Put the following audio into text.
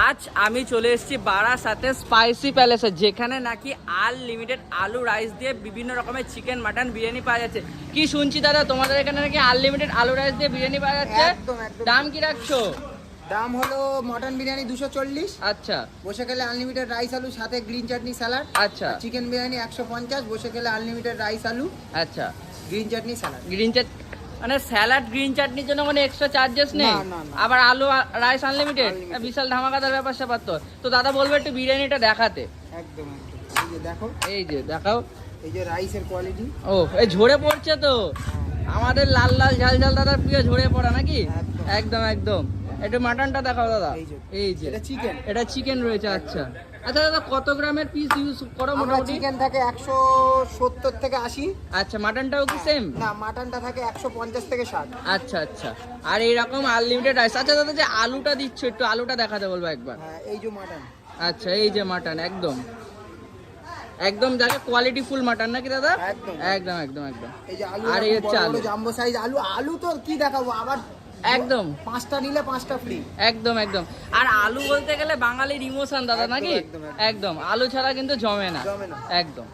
আজ আমি চলে এসেছি বারাসাতে স্পাইসি প্যালেসে, যেখানে নাকি আনলিমিটেড আলু রাইস দিয়ে বিভিন্ন রকমের চিকেন মাটন বিরিয়ানি পাওয়া যাচ্ছে। কি শুনছি দাদা, তোমাদের এখানে নাকি আনলিমিটেড আলু রাইস দিয়ে বিরিয়ানি পাওয়া যাচ্ছে? একদম একদম। দাম কি রাখছো? দাম হলো মটন বিরিয়ানি 240। আচ্ছা। বসে গেলে আনলিমিটেড রাইস আলু সাথে গ্রিন চাটনি স্যালাড। আচ্ছা। চিকেন বিরিয়ানি 150, বসে গেলে আনলিমিটেড রাইস আলু আচ্ছা। গ্রিন চাটনি স্যালাড। গ্রিন চাটনি মানে স্যালাড গ্রিন চাটনির জন্য কোনো এক্সট্রা চার্জেস নেই? না, না, না। আবার আলু রাইস আনলিমিটেড, বিশাল ধামাকাদার ব্যাপার স্যাপার তো। তো দাদা বলবো একটু বিরিয়ানিটা দেখাতে। একদম একদম। এই যে দেখো, এই যে দেখাও। এই যে রাইসের কোয়ালিটি। ও এই ঝরে পড়ছে তো, আমাদের লাল লাল ঝাল ঝাল দাদার প্রিয় ঝরে পড়া নাকি? একদম। একদম একদম। একটু মাটনটা দেখাও দাদা। এই যে এটা চিকেন। এটা চিকেন রয়েছে। আচ্ছা আচ্ছা দাদা, কত গ্রামের পিস ইউজ করো আমরা মোটামুটি? চিকেন থাকে 170 থেকে 80। আচ্ছা, মাটনটাও কি সেম? না, মাটনটা থাকে 150 থেকে 60। আচ্ছা আচ্ছা। আর এইরকম আনলিমিটেড রাইস। আচ্ছা দাদা, যে আলুটা দিচ্ছ একটু আলুটা দেখাতে বলবো একবার। হ্যাঁ, এই যে মাটন। আচ্ছা, এই যে মাটন একদম একদম যাকে কোয়ালিটি ফুল মাটন নাকি দাদা? একদম একদম একদম একদম। এই যে আলু, আর এই হচ্ছে আলু। জাম্বো সাইজ আলু। আলু তো কি দেখাবো, আবার একদম 5টা নিলে 5টা ফ্রি। একদম একদম। আর আলু বলতে গেলে বাঙালির ইমোশন দাদা নাকি? একদম, একদম। একদম, আলু ছাড়া কিন্তু জমে না। জমে না। একদম।